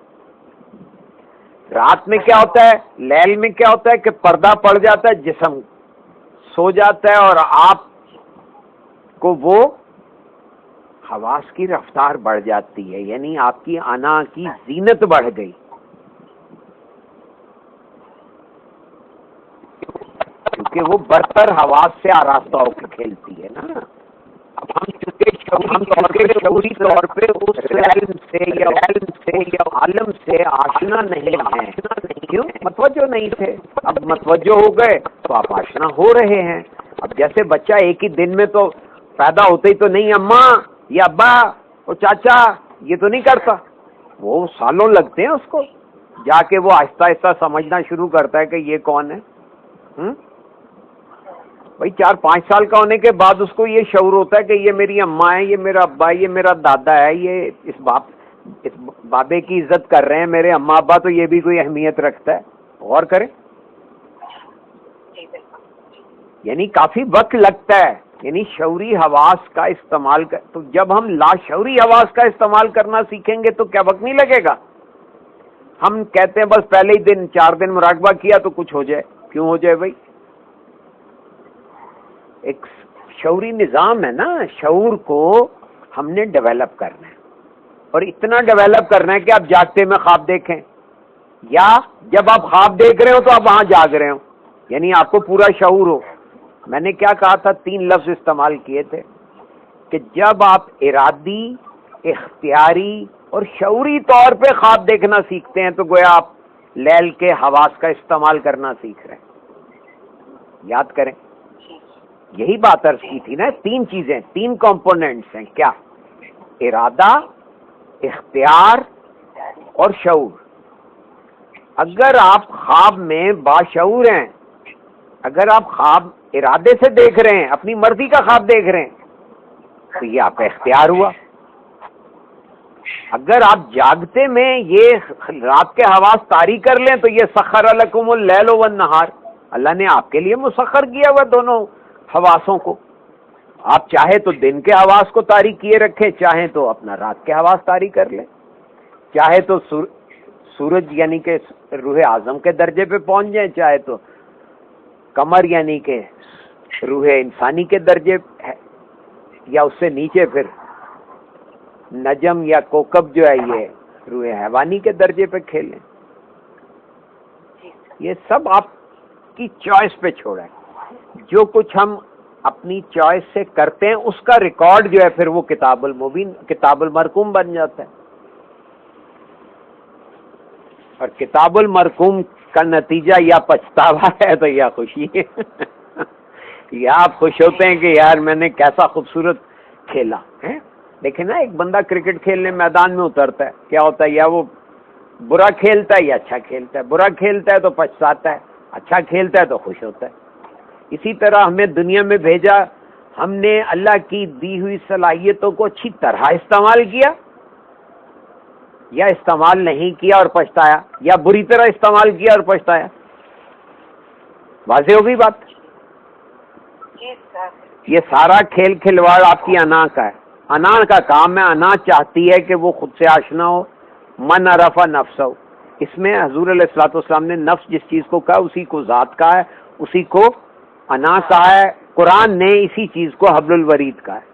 رات میں کیا ہوتا ہے, لیل میں کیا ہوتا ہے کہ پردہ پڑ جاتا ہے, جسم سو جاتا ہے اور آپ کو وہ حواس کی رفتار بڑھ جاتی ہے, یعنی آپ کی انا کی زینت بڑھ گئی. کیونکہ وہ برتر حواس سے آراستہ ہو کے کھیلتی ہے نا. اب ہم شعوری طور پہ اس علم سے یا عالم سے آشنا نہیں ہیں. کیوں؟ متوجہ نہیں تھے, اب متوجہ ہو گئے تو آپ آشنا ہو رہے ہیں. اب جیسے بچہ ایک ہی دن میں تو پیدا ہوتے ہی تو نہیں اماں یا ابا اور چاچا یہ تو نہیں کرتا, وہ سالوں لگتے ہیں اس کو, جا کے وہ آہستہ آہستہ سمجھنا شروع کرتا ہے کہ یہ کون ہے. بھائی 4-5 سال کا ہونے کے بعد اس کو یہ شعور ہوتا ہے کہ یہ میری اماں ہے, یہ میرا ابا ہے, یہ میرا دادا ہے, یہ اس بابے کی عزت کر رہے ہیں میرے اماں ابا, تو یہ بھی کوئی اہمیت رکھتا ہے. غور کریں, یعنی کافی وقت لگتا ہے. یعنی شعوری حواس کا استعمال تو جب ہم لاشعوری حواس کا استعمال کرنا سیکھیں گے تو کیا وقت نہیں لگے گا. ہم کہتے ہیں بس پہلے ہی دن 4 دن مراقبہ کیا تو کچھ ہو جائے. کیوں ہو جائے بھائی؟ ایک شعوری نظام ہے نا, شعور کو ہم نے ڈیولپ کرنا ہے, اور اتنا ڈیولپ کرنا ہے کہ آپ جاگتے میں خواب دیکھیں, یا جب آپ خواب دیکھ رہے ہو تو آپ وہاں جاگ رہے ہو, یعنی آپ کو پورا شعور ہو. میں نے کیا کہا تھا, 3 لفظ استعمال کیے تھے کہ جب آپ ارادی, اختیاری اور شعوری طور پہ خواب دیکھنا سیکھتے ہیں تو گویا آپ لیل کے حواس کا استعمال کرنا سیکھ رہے ہیں. یاد کریں, یہی بات عرض کی تھی نا, 3 چیزیں, 3 کمپوننٹس ہیں. کیا؟ ارادہ, اختیار اور شعور. اگر آپ خواب میں باشعور ہیں، اگر آپ خواب ارادے سے دیکھ رہے ہیں، اپنی مرضی کا خواب دیکھ رہے ہیں، تو یہ آپ کا اختیار ہوا. اگر آپ جاگتے میں یہ رات کے حواس طاری کر لیں تو یہ سخر لکم اللیل والنہار، اللہ نے آپ کے لیے مسخر کیا ہوا دونوں حواسوں کو. آپ چاہے تو دن کے حواس کو طاری کیے رکھیں، چاہیں تو اپنا رات کے حواس طاری کر لیں، چاہے تو سورج یعنی کہ روح اعظم کے درجے پہ پہنچ جائیں، چاہے تو قمر یعنی کہ روح انسانی کے درجے یا اس سے نیچے پھر نجم یا کوکب جو ہے یہ روح حیوانی کے درجے پہ کھیلیں. یہ سب آپ کی چوائس پہ چھوڑا ہے. جو کچھ ہم اپنی چوائس سے کرتے ہیں اس کا ریکارڈ جو ہے پھر وہ کتاب المبین، کتاب المرقوم بن جاتا ہے. اور کتاب المرقوم کا نتیجہ یا پچھتاوا ہے تو یا خوشی ہے. یا آپ خوش ہوتے ہیں کہ یار میں نے کیسا خوبصورت کھیلا ہے. دیکھیں نا، ایک بندہ کرکٹ کھیلنے میدان میں اترتا ہے، کیا ہوتا ہے؟ یا وہ برا کھیلتا ہے یا اچھا کھیلتا ہے. برا کھیلتا ہے تو پچھتاتا ہے، اچھا کھیلتا ہے تو خوش ہوتا ہے. اسی طرح ہمیں دنیا میں بھیجا، ہم نے اللہ کی دی ہوئی صلاحیتوں کو اچھی طرح استعمال کیا یا استعمال نہیں کیا اور پچھتایا، یا بری طرح استعمال کیا اور پچھتایا. واضح ہوگی بات؟ یہ سارا کھیل کھلواڑ آپ کی انا کا ہے. انا کا کام ہے، انا چاہتی ہے کہ وہ خود سے آشنا ہو. من عرف نفسہ، اس میں حضور علیہ الصلوۃ والسلام نے نفس جس چیز کو کہا اسی کو ذات کہا ہے، اسی کو انا کہا ہے. قرآن نے اسی چیز کو حبل الورید کہا ہے.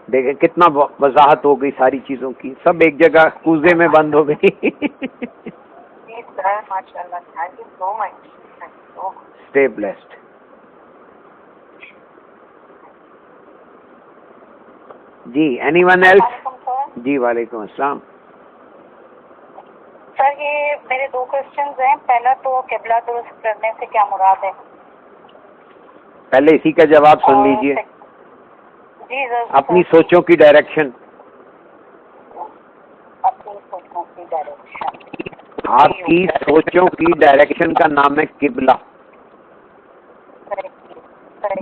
دیکھیں کتنا وضاحت ہو گئی ساری چیزوں کی، سب ایک جگہ کوزے میں بند ہو گئی. Stay blessed. جی اینی ون ایلس؟ جی وعلیکم السلام. سر یہ میرے دو کوشچنز ہیں. پہلا تو قبلہ درست کرنے سے کیا مراد ہے؟ پہلے اسی کا جواب سن لیجئے. جی ضرور. اپنی سوچوں کی ڈائریکشن. اپنی سوچوں کی ڈائریکشن. آپ کی سوچوں کی ڈائریکشن کا نام ہے قبلہ.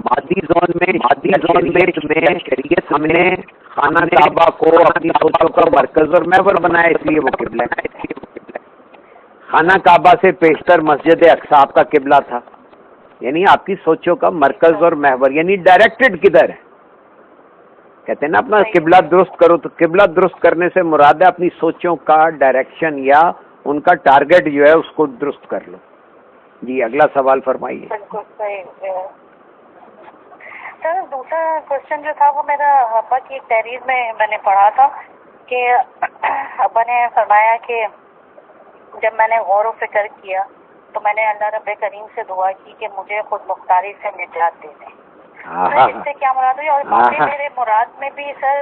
مادی زون میں شریعت ہم نے خانہ کعبہ کو اپنی سوچوں کا مرکز اور محور بنایا، اس لیے وہ قبلہ ہے. خانہ کعبہ سے پیشتر مسجد اقصی کا قبلہ تھا. یعنی آپ کی سوچوں کا مرکز اور محور، یعنی ڈائریکٹڈ کدھر ہے. کہتے ہیں نا اپنا قبلہ درست کرو، تو قبلہ درست کرنے سے مراد ہے اپنی سوچوں کا ڈائریکشن یا ان کا ٹارگٹ جو ہے اس کو درست کر لو. جی اگلا سوال فرمائیے. بالکل صحیح. سر دوسرا کوشچن جو تھا وہ میرا ابا کی ایک تحریر میں نے پڑھا تھا کہ ابا نے فرمایا کہ جب میں نے غور و فکر کیا تو میں نے اللہ رب کریم سے دعا کی کہ مجھے خود مختاری سے نجات دے دیں. اس سے کیا مراد ہوئی؟ اور باقی میرے مراد میں بھی سر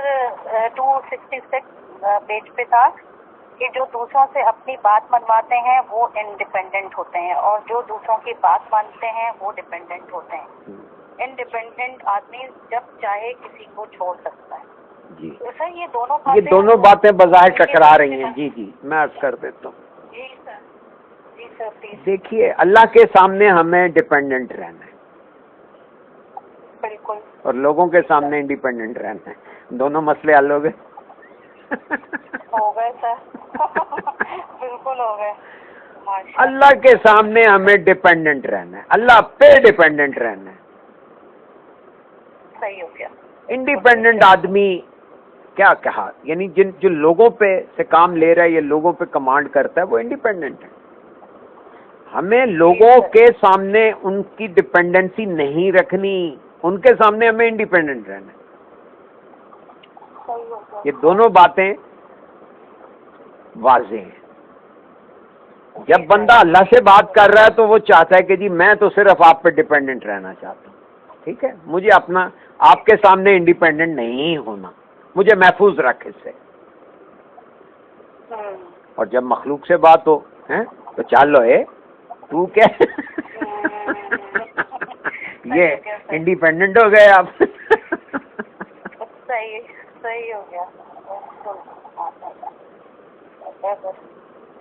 266 پیج پہ تھا کہ جو دوسروں سے اپنی بات منواتے ہیں وہ انڈیپینڈنٹ ہوتے ہیں اور جو دوسروں کی بات مانتے ہیں وہ ڈیپینڈنٹ ہوتے ہیں. انڈیپینڈنٹ آدمی جب چاہے کسی کو چھوڑ سکتا ہے. جی سر یہ دونوں باتیں بظاہر ٹکرا رہی ہیں. جی جی میں عرض کر دیتا ہوں. جی سر. جی سر پلیز. دیکھیے اللہ کے سامنے ہمیں ڈیپینڈنٹ رہنا ہے، بالکل، اور لوگوں کے سامنے انڈیپینڈنٹ رہنا ہے. دونوں مسئلے حل ہو گئے. ہو گئے سر. بالکل ہو گئے. اللہ کے سامنے ہمیں ڈیپینڈنٹ رہنا ہے، اللہ پہ ڈیپینڈنٹ رہنا ہے. صحیح ہو گیا. انڈیپینڈنٹ آدمی کیا کہا، یعنی جو لوگوں پہ سے کام لے رہا ہے یا لوگوں پہ کمانڈ کرتا ہے وہ انڈیپینڈنٹ ہے. ہمیں لوگوں کے سامنے ان کی ڈیپینڈنسی نہیں رکھنی، ان کے سامنے ہمیں انڈیپینڈنٹ رہنا ہے. یہ دونوں باتیں واضح ہیں. جب بندہ اللہ سے بات کر رہا ہے تو وہ چاہتا ہے کہ جی میں تو صرف آپ پہ ڈیپینڈنٹ رہنا چاہتا ہوں، ٹھیک ہے، مجھے اپنا آپ کے سامنے انڈیپینڈنٹ نہیں ہونا، مجھے محفوظ رکھ اس سے. اور جب مخلوق سے بات ہو تو چالو تو کیا یہ انڈیپینڈنٹ ہو گئے آپ. صحیح ہو گیا.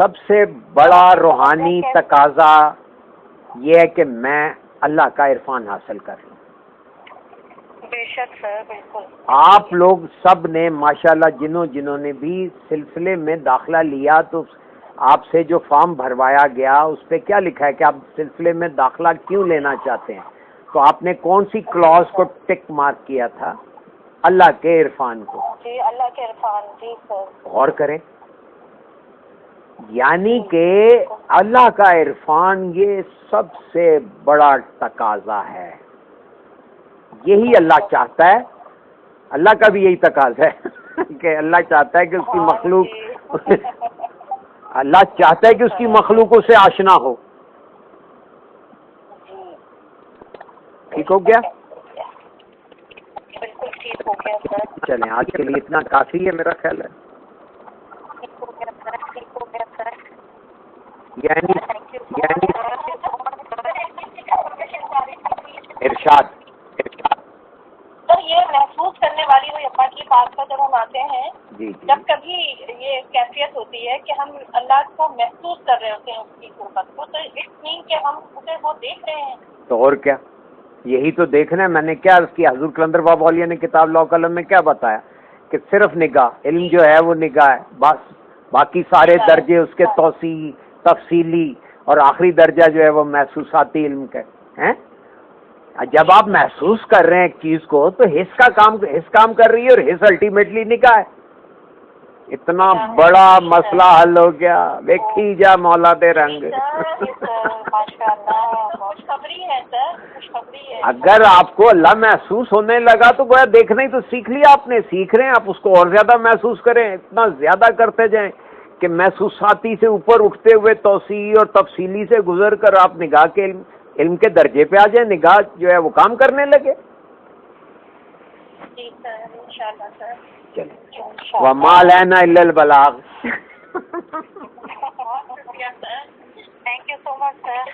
سب سے بڑا روحانی تقاضا یہ ہے کہ میں اللہ کا عرفان حاصل کر لوں. بے شک سر، بالکل. آپ لوگ سب نے ماشاءاللہ جنہوں نے بھی سلسلے میں داخلہ لیا تو آپ سے جو فارم بھروایا گیا اس پہ کیا لکھا ہے کہ آپ سلسلے میں داخلہ کیوں لینا چاہتے ہیں؟ تو آپ نے کون سی کلاس کو ٹک مارک کیا تھا؟ اللہ کے عرفان کو. جی اللہ کے عرفان. جی سر. غور کریں، یعنی کہ اللہ کا عرفان یہ سب سے بڑا تقاضا ہے. یہی اللہ چاہتا ہے. اللہ کا بھی یہی تقاضا ہے کہ اللہ چاہتا ہے کہ اس کی مخلوق اللہ چاہتا ہے کہ اس کی مخلوقوں سے آشنا ہو. ٹھیک ہو گیا؟ بالکل ٹھیک ہو گیا سر. چلیں آج کے لیے اتنا کافی ہے میرا خیال ہے. ٹھیک ہو گیا سر. ٹھیک ہو گیا سر. یعنی ارشاد سر یہ محسوس کرنے والی ہوئی اپا کی بات پر جب ہم آتے ہیں، جی جب کبھی یہ کیفیت ہوتی ہے کہ ہم اللہ کو محسوس کر رہے ہوتے ہیں اس کی قربت کو، تو اٹ مین کہ ہم اسے وہ دیکھ رہے ہیں. تو اور کیا، یہی تو دیکھنا ہے. میں نے کیا عرض کیا، حضور کلندر بابا اولیاء نے کتاب لا قلم میں کیا بتایا کہ صرف نگاہ علم جو ہے وہ نگاہ ہے بس، باقی سارے درجے اس کے توسیعی، تفصیلی اور آخری درجہ جو ہے وہ محسوساتی علم کا ہے. جب آپ محسوس کر رہے ہیں ایک چیز کو تو حس کام کر رہی ہے، اور حس الٹیمیٹلی نگاہ ہے. اتنا بڑا مسئلہ حل ہو گیا. دیکھی جا مولا دے رنگ. خوشخبری ہے سر، خوشخبری ہے. اگر آپ کو اللہ محسوس ہونے لگا تو گویا دیکھنا ہی تو سیکھ لیا آپ نے. سیکھ رہے ہیں آپ، اس کو اور زیادہ محسوس کریں، اتنا زیادہ کرتے جائیں کہ محسوساتی سے اوپر اٹھتے ہوئے توسیعی اور تفصیلی سے گزر کر آپ نگاہ کے علم کے درجے پہ آ جائیں. نگاہ جو ہے وہ کام کرنے لگے. جی سر انشاءاللہ سر. چلیں وَمَا عَلَيْنَا إِلَّا الْبَلَاغُ. Thank you so much sir.